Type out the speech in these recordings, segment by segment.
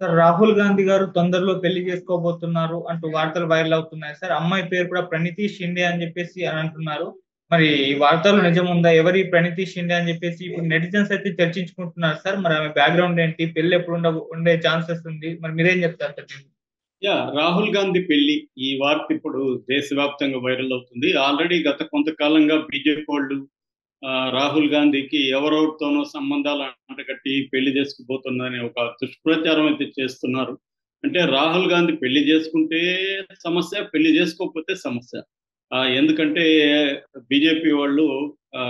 Sir Rahul Gandhi గారు తొందరలో పెళ్లి చేసుకోబోతున్నారు అంటూ వార్తలు వైరల్ అవుతున్నాయి సార్. అమ్మాయి పేరు కూడా ప్రణితి షిండే అని చెప్పేసి అని అంటున్నారు. మరి ఈ వార్తల్లో నిజముందా? ఎవరి ప్రణితి షిండే అని చెప్పేసి ఇప్పుడు నెటిజన్స్ అయితే చర్చించుకుంటున్నారు సార్. మరి ఆమె బ్యాక్‌గ్రౌండ్ ఏంటి? పెళ్లి ఎప్పుడు ఉండే ఛాన్సెస్ ఉంది. మరి మీరేం చెప్తారు సార్ దీనికి? రాహుల్ గాంధీ పెళ్లి ఈ వార్త ఇప్పుడు దేశవ్యాప్తంగా వైరల్ అవుతుంది. ఆల్రెడీ గత కొంతకాలంగా బీజేపీ వాళ్ళు రాహుల్ గాంధీకి ఎవరెవరితోనో సంబంధాలు అంటగట్టి పెళ్లి చేసుకుపోతుందని ఒక దుష్ప్రచారం అయితే చేస్తున్నారు. అంటే రాహుల్ గాంధీ పెళ్లి చేసుకుంటే సమస్య, పెళ్లి చేసుకోకపోతే సమస్య. ఎందుకంటే బీజేపీ వాళ్ళు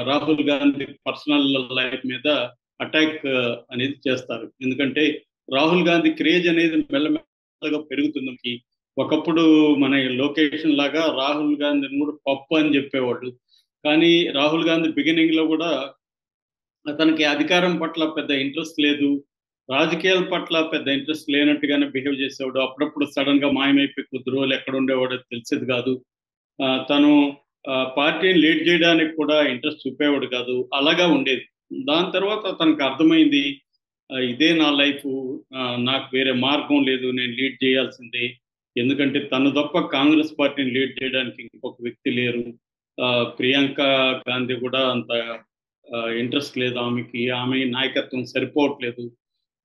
రాహుల్ గాంధీ పర్సనల్ లైఫ్ మీద అటాక్ అనేది చేస్తారు. ఎందుకంటే రాహుల్ గాంధీ క్రేజ్ అనేది మెల్లమెల్లగా పెరుగుతుంది. ఒకప్పుడు మన లొకేషన్ లాగా రాహుల్ గాంధీని కూడా పప్పు అని చెప్పేవాళ్ళు. కానీ రాహుల్ గాంధీ బిగినింగ్ లో కూడా అతనికి అధికారం పట్ల పెద్ద ఇంట్రెస్ట్ లేదు, రాజకీయాల పట్ల పెద్ద ఇంట్రెస్ట్ లేనట్టుగానే బిహేవ్ చేసేవాడు. అప్పుడప్పుడు సడన్ గా మాయమైపోయి కొద్ది రోజులు ఎక్కడ ఉండేవాడో తెలిసేది కాదు. తను పార్టీని లీడ్ చేయడానికి కూడా ఇంట్రెస్ట్ చూపేవాడు కాదు. అలాగా ఉండేది. దాని తర్వాత తనకు అర్థమైంది, ఇదే నా లైఫ్, నాకు వేరే మార్గం లేదు, నేను లీడ్ చేయాల్సిందే. ఎందుకంటే తను తప్ప కాంగ్రెస్ పార్టీని లీడ్ చేయడానికి ఇంకొక వ్యక్తి లేరు. ప్రియాంక గాంధీ కూడా అంత ఇంట్రెస్ట్ లేదు ఆమెకి, ఆమె నాయకత్వం సరిపోవట్లేదు.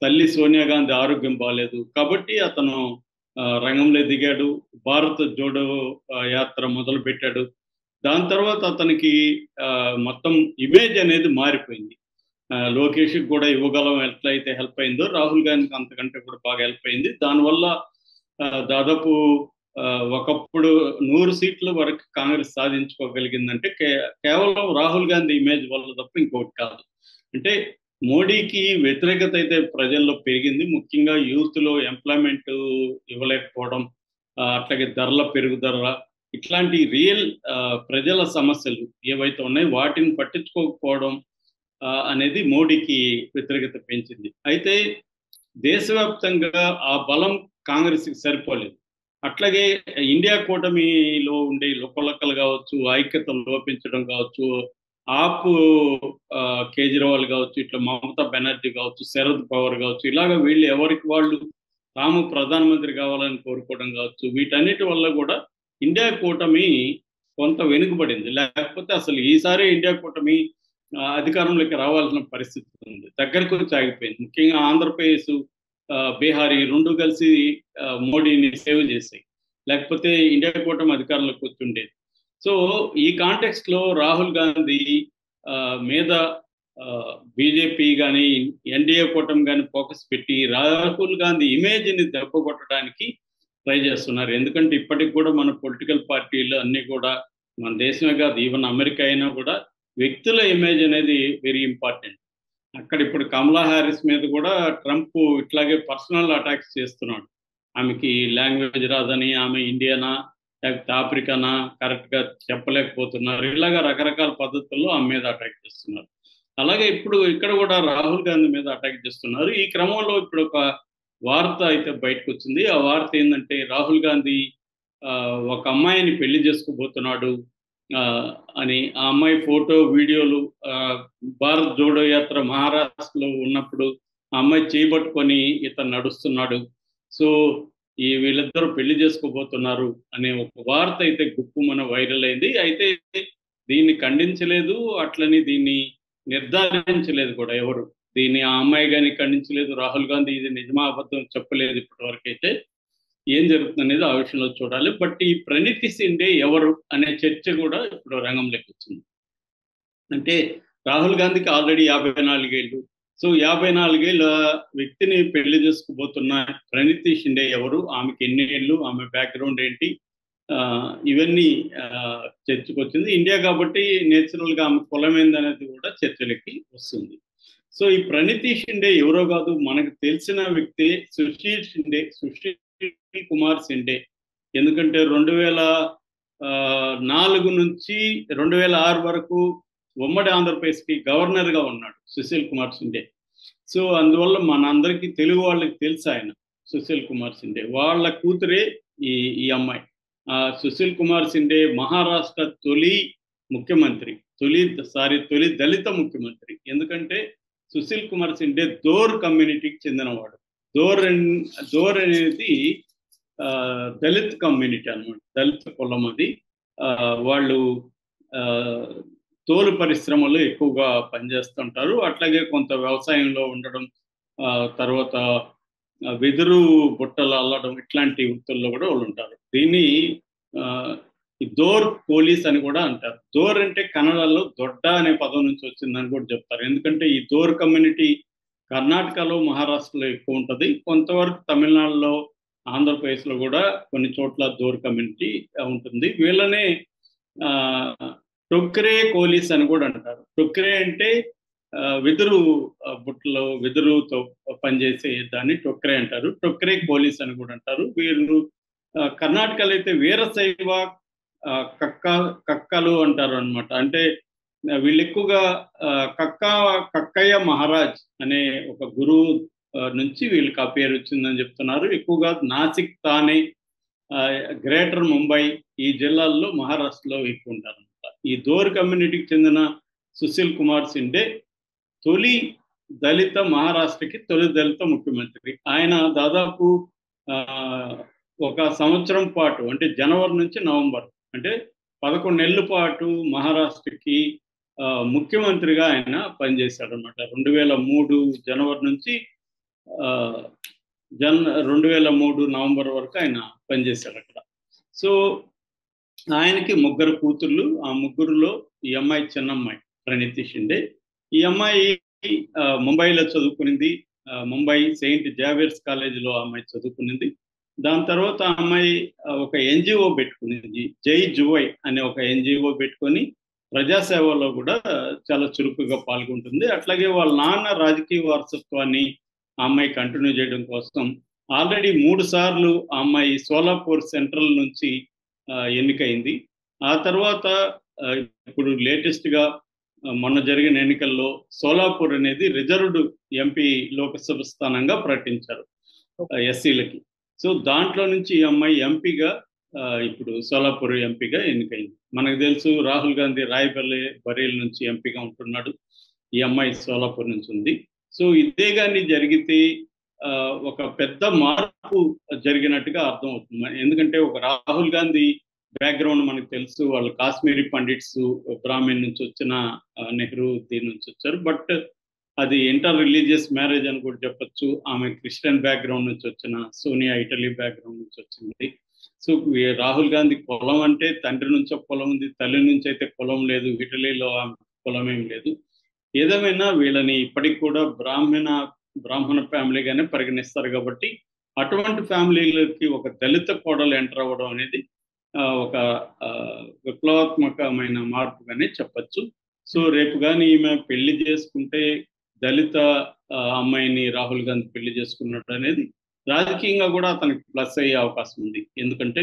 తల్లి సోనియా గాంధీ ఆరోగ్యం బాగాలేదు. కాబట్టి అతను రంగంలో దిగాడు. భారత్ జోడో యాత్ర మొదలు పెట్టాడు. దాని తర్వాత అతనికి మొత్తం ఇమేజ్ అనేది మారిపోయింది. లోకేష్కి కూడా యువగలం ఎట్లయితే హెల్ప్ అయిందో రాహుల్ గాంధీకి అంతకంటే కూడా బాగా హెల్ప్ అయింది. దానివల్ల దాదాపు ఒకప్పుడు 100 సీట్ల వరకు కాంగ్రెస్ సాధించుకోగలిగిందంటే కేవలం రాహుల్ గాంధీ ఇమేజ్ వల్ల తప్ప ఇంకొకటి కాదు. అంటే మోడీకి వ్యతిరేకత అయితే ప్రజల్లో పెరిగింది. ముఖ్యంగా యూత్లో ఎంప్లాయ్మెంట్ ఇవ్వలేకపోవడం, అట్లాగే ధరల పెరుగుదల, ఇట్లాంటి రియల్ ప్రజల సమస్యలు ఏవైతే ఉన్నాయో వాటిని పట్టించుకోకపోవడం అనేది మోడీకి వ్యతిరేకత పెంచింది. అయితే దేశవ్యాప్తంగా ఆ బలం కాంగ్రెస్కి సరిపోలేదు. అట్లాగే ఇండియా కూటమిలో ఉండే లుకలకలు కావచ్చు, ఐక్యత లోపించడం కావచ్చు, ఆప్ కేజ్రీవాల్ కావచ్చు, ఇట్లా మమతా బెనర్జీ కావచ్చు, శరద్ పవార్ కావచ్చు, ఇలాగ వీళ్ళు ఎవరికి వాళ్ళు తాము ప్రధానమంత్రి కావాలని కోరుకోవడం కావచ్చు, వీటన్నిటి వల్ల కూడా ఇండియా కూటమి కొంత వెనుకబడింది. లేకపోతే అసలు ఈసారి ఇండియా కూటమి అధికారంలోకి రావాల్సిన పరిస్థితి ఉంది. దగ్గరకు వచ్చి ఆగిపోయింది. ముఖ్యంగా ఆంధ్రప్రదేశ్, బీహార్ ఈ రెండు కలిసి మోడీని సేవ్ చేశాయి. లేకపోతే ఇండియా కూటమి అధికారంలోకి వచ్చి ఉండేది. సో ఈ కాంటెక్స్ట్ లో రాహుల్ గాంధీ మీద బీజేపీ కానీ ఎన్డీఏ కూటమి కానీ ఫోకస్ పెట్టి రాహుల్ గాంధీ ఇమేజ్ని దెబ్బ కొట్టడానికి ట్రై చేస్తున్నారు. ఎందుకంటే ఇప్పటికి కూడా మన పొలిటికల్ పార్టీలు అన్నీ కూడా, మన దేశమే కాదు ఈవెన్ అమెరికా అయినా కూడా వ్యక్తుల ఇమేజ్ అనేది వెరీ ఇంపార్టెంట్. అక్కడ ఇప్పుడు కమలా హ్యారిస్ మీద కూడా ట్రంప్ ఇట్లాగే పర్సనల్ అటాక్స్ చేస్తున్నాడు. ఆమెకి లాంగ్వేజ్ రాదని, ఆమె ఇండియనా లేకపోతే ఆఫ్రికానా కరెక్ట్గా చెప్పలేకపోతున్నారు. ఇలాగా రకరకాల పద్ధతుల్లో ఆమె మీద అటాక్ చేస్తున్నారు. అలాగే ఇప్పుడు ఇక్కడ కూడా రాహుల్ గాంధీ మీద అటాక్ చేస్తున్నారు. ఈ క్రమంలో ఇప్పుడు ఒక వార్త అయితే బయటకు వచ్చింది. ఆ వార్త ఏంటంటే రాహుల్ గాంధీ ఒక అమ్మాయిని పెళ్లి చేసుకోబోతున్నాడు అని. ఆ అమ్మాయి ఫోటో, వీడియోలు భారత్ జోడో యాత్ర మహారాష్ట్రలో ఉన్నప్పుడు ఆ అమ్మాయి చేయబట్టుకొని ఇతను నడుస్తున్నాడు. సో వీళ్ళిద్దరూ పెళ్లి చేసుకోబోతున్నారు అనే ఒక వార్త అయితే గుప్పుమన వైరల్ అయింది. అయితే దీన్ని ఖండించలేదు, అట్లని దీన్ని నిర్ధారించలేదు కూడా ఎవరు. దీన్ని ఆ అమ్మాయి కానీ ఖండించలేదు, రాహుల్ గాంధీ ఇది నిజమా అబద్ధం చెప్పలేదు ఇప్పటి వరకు. అయితే ఏం జరుగుతుంది అనేది ఆ విషయంలో చూడాలి. బట్ ఈ ప్రణితి షిండే ఎవరు అనే చర్చ కూడా ఇప్పుడు రంగంలోకి వచ్చింది. అంటే రాహుల్ గాంధీకి ఆల్రెడీ 54 ఏళ్ళు. సో 54 ఏళ్ళ వ్యక్తిని పెళ్లి చేసుకుపోతున్న ప్రణితి షిండే ఎవరు, ఆమెకి ఎన్ని ఏళ్ళు, ఆమె బ్యాక్గ్రౌండ్ ఏంటి, ఇవన్నీ చర్చకు వచ్చింది. ఇండియా కాబట్టి నేచురల్గా ఆమె కులం ఏందనేది కూడా చర్చలకి వస్తుంది. సో ఈ ప్రణితి షిండే ఎవరో కాదు, మనకు తెలిసిన వ్యక్తి సుశీల్ కుమార్ షిండే. ఎందుకంటే 2004 నుంచి 2006 వరకు ఉమ్మడి ఆంధ్రప్రదేశ్కి గవర్నర్గా ఉన్నాడు సుశీల్ కుమార్ షిండే. సో అందువల్ల మనందరికీ తెలుగు వాళ్ళకి తెలుసు ఆయన సుశీల్ కుమార్ షిండే. వాళ్ళ కూతురే ఈ అమ్మాయి. సుశీల్ కుమార్ షిండే మహారాష్ట్ర తొలి ముఖ్యమంత్రి, తొలి దళిత ముఖ్యమంత్రి. ఎందుకంటే సుశీల్ కుమార్ షిండే దోర్ కమ్యూనిటీకి చెందినవాడు. దోర్ అనేది దళిత్ కమ్యూనిటీ అన్నమాట, దళిత కులం అది. వాళ్ళు తోలు పరిశ్రమలో ఎక్కువగా పనిచేస్తుంటారు. అట్లాగే కొంత వ్యవసాయంలో ఉండడం, తర్వాత వెదురు బుట్టలు అల్లడం, ఇట్లాంటి వృత్తుల్లో కూడా వాళ్ళు ఉంటారు. దీన్ని దోర్ పోలీస్ అని కూడా అంటారు. దోర్ అంటే కన్నడలో దొడ్డ అనే పదం నుంచి వచ్చిందని కూడా చెప్తారు. ఎందుకంటే ఈ దోర్ కమ్యూనిటీ కర్ణాటకలో, మహారాష్ట్రలో ఎక్కువ ఉంటుంది. కొంతవరకు తమిళనాడులో, ఆంధ్రప్రదేశ్లో కూడా కొన్ని చోట్ల దోర్ కమ్యూనిటీ ఉంటుంది. వీళ్ళనే టొక్రే కోలీస్ అని కూడా అంటారు. టొక్రే అంటే వెదురు బుట్టలో వెదురుతో పనిచేసే దాన్ని టొక్రే అంటారు. టొక్రే పోలీస్ అని కూడా అంటారు. వీళ్ళు కర్ణాటకలో అయితే వీరశైవ కక్కలు అంటారు అనమాట. అంటే వీళ్ళు ఎక్కువగా కక్కయ్య మహారాజ్ అనే ఒక గురువు నుంచి వీళ్ళకి ఆ పేరు వచ్చిందని చెప్తున్నారు. ఎక్కువగా నాసిక్, థానే, గ్రేటర్ ముంబై ఈ జిల్లాల్లో, మహారాష్ట్రలో ఎక్కువ ఉంటారు అనమాట. ఈ దోర్ కమ్యూనిటీకి చెందిన సుశీల్ కుమార్ షిండే తొలి దళిత మహారాష్ట్రకి తొలి దళిత ముఖ్యమంత్రి. ఆయన దాదాపు ఒక సంవత్సరం పాటు, అంటే జనవరి నుంచి నవంబర్, అంటే 11 నెలల పాటు మహారాష్ట్రకి ముఖ్యమంత్రిగా ఆయన పనిచేశాడు అనమాట. 2003 జనవరి నుంచి 2003 నవంబర్ వరకు ఆయన పనిచేశాడు అక్కడ. సో ఆయనకి 3 కూతుర్లు. ఆ 3లో ఈ అమ్మాయి చిన్నమ్మాయి ప్రణీతి షిండే. ఈ అమ్మాయి ముంబైలో చదువుకునింది. ముంబై సెయింట్ జావేర్స్ కాలేజీలో అమ్మాయి చదువుకునింది. దాని తర్వాత ఆ అమ్మాయి ఒక ఎన్జిఓ పెట్టుకునింది, జై జువై అనే ఒక ఎన్జిఓ పెట్టుకొని ప్రజాసేవలో కూడా చాలా చురుకుగా పాల్గొంటుంది. అట్లాగే వాళ్ళ నాన్న రాజకీయ వారసత్వాన్ని ఆ అమ్మాయి కంటిన్యూ చేయడం కోసం ఆల్రెడీ 3 సార్లు ఆ అమ్మాయి సోలాపూర్ సెంట్రల్ నుంచి ఎన్నికైంది. ఆ తర్వాత ఇప్పుడు లేటెస్ట్గా మొన్న జరిగిన ఎన్నికల్లో సోలాపూర్ అనేది రిజర్వ్డ్ ఎంపీ లోక్సభ స్థానంగా ప్రకటించారు ఎస్సీలకి. సో దాంట్లో నుంచి ఈ అమ్మాయి ఎంపీగా, ఇప్పుడు సోలాపూర్ ఎంపీగా ఎన్నికైంది. మనకు తెలుసు రాహుల్ గాంధీ బరేల్ నుంచి ఎంపీగా ఉంటున్నాడు. ఈ అమ్మాయి సోలాపూర్ నుంచి ఉంది. సో ఇదే కానీ జరిగితే ఒక పెద్ద మార్పు జరిగినట్టుగా అర్థం అవుతుంది. ఎందుకంటే ఒక రాహుల్ గాంధీ బ్యాక్గ్రౌండ్ మనకు తెలుసు, వాళ్ళు కాశ్మీరీ పండిట్స్, బ్రాహ్మణ్ నుంచి వచ్చిన, నెహ్రూ దీని నుంచి వచ్చారు. బట్ అది ఇంటర్ రిలీజియస్ మ్యారేజ్ అని కూడా చెప్పచ్చు. ఆమె క్రిస్టియన్ బ్యాక్గ్రౌండ్ నుంచి వచ్చిన, సోనియా ఇటలీ బ్యాక్గ్రౌండ్ నుంచి వచ్చింది. సో రాహుల్ గాంధీ కులం అంటే తండ్రి నుంచి ఒక కులం ఉంది, తల్లి నుంచి అయితే కులం లేదు, ఇటలీలో కులం ఏం లేదు. ఏదేమైనా వీళ్ళని ఇప్పటికి కూడా బ్రాహ్మణ ఫ్యామిలీగానే పరిగణిస్తారు. కాబట్టి అటువంటి ఫ్యామిలీలకి ఒక దళిత కోడలు ఎంటర్ అవ్వడం అనేది ఒక విప్లవాత్మకమైన మార్పుగానే చెప్పచ్చు. సో రేపు కానీ ఈమె పెళ్లి చేసుకుంటే దళిత అమ్మాయిని రాహుల్ గాంధీ పెళ్లి చేసుకున్నట్టు అనేది రాజకీయంగా కూడా అతనికి ప్లస్ అయ్యే అవకాశం ఉంది. ఎందుకంటే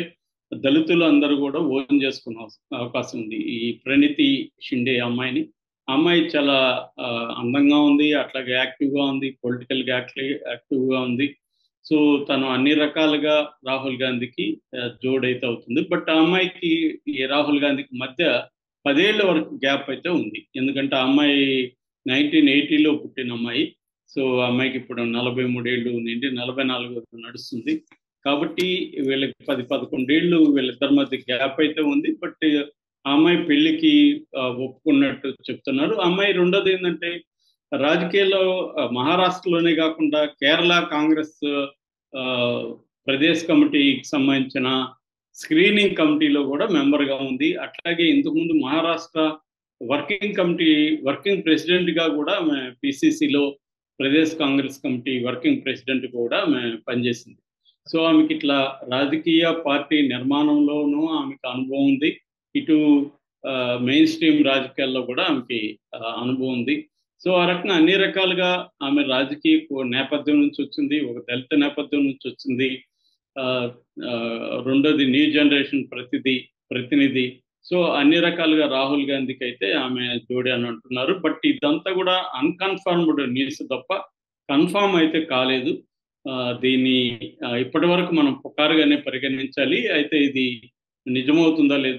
దళితులు అందరూ కూడా ఓన్ చేసుకునే అవకాశం ఉంది. ఈ ప్రణీతి షిండే అమ్మాయిని, అమ్మాయి చాలా అందంగా ఉంది, అట్లాగే యాక్టివ్గా ఉంది, పొలిటికల్గా యాక్టివ్గా ఉంది. సో తను అన్ని రకాలుగా రాహుల్ గాంధీకి జోడైతే అవుతుంది. బట్ ఆ అమ్మాయికి ఈ రాహుల్ గాంధీకి మధ్య 10 ఏళ్ల వరకు గ్యాప్ అయితే ఉంది. ఎందుకంటే ఆ అమ్మాయి 1980లో పుట్టిన అమ్మాయి. సో ఆ అమ్మాయికి ఇప్పుడు 43 ఏళ్ళు నుండి 44 నడుస్తుంది. కాబట్టి వీళ్ళకి 10-11 ఏళ్ళు వీళ్ళిద్దరి మధ్య గ్యాప్ అయితే ఉంది. బట్ ఆ అమ్మాయి పెళ్లికి ఒప్పుకున్నట్టు చెప్తున్నారు. ఆ అమ్మాయి రెండోది ఏంటంటే రాజకీయాల్లో మహారాష్ట్రలోనే కాకుండా కేరళ కాంగ్రెస్ ప్రదేశ్ కమిటీకి సంబంధించిన స్క్రీనింగ్ కమిటీలో కూడా మెంబర్గా ఉంది. అట్లాగే ఇంతకుముందు మహారాష్ట్ర వర్కింగ్ ప్రెసిడెంట్గా కూడా ఆమె పిసిసిలో Pradesh Congress committee working president కూడా ఆమె పనిచేసింది. సో ఆమెకి ఇట్లా రాజకీయ పార్టీ నిర్మాణంలోనూ ఆమెకు అనుభవం ఉంది. ఇటు మెయిన్ స్ట్రీమ్ రాజకీయాల్లో కూడా ఆమెకి అనుభవం ఉంది. సో ఆ రకంగా అన్ని రకాలుగా ఆమె రాజకీయ నేపథ్యం నుంచి వచ్చింది, ఒక దళిత నేపథ్యం నుంచి వచ్చింది, రెండోది న్యూ జనరేషన్ ప్రతినిధి. సో అన్ని రకాలుగా రాహుల్ గాంధీకి అయితే ఆమె జోడి అని అంటున్నారు. బట్ ఇదంతా కూడా అన్కన్ఫర్మ్డ్ న్యూస్ తప్ప కన్ఫామ్ అయితే కాలేదు. దీన్ని ఇప్పటి వరకు మనం పుకారుగానే పరిగణించాలి. అయితే ఇది నిజమవుతుందా లేదా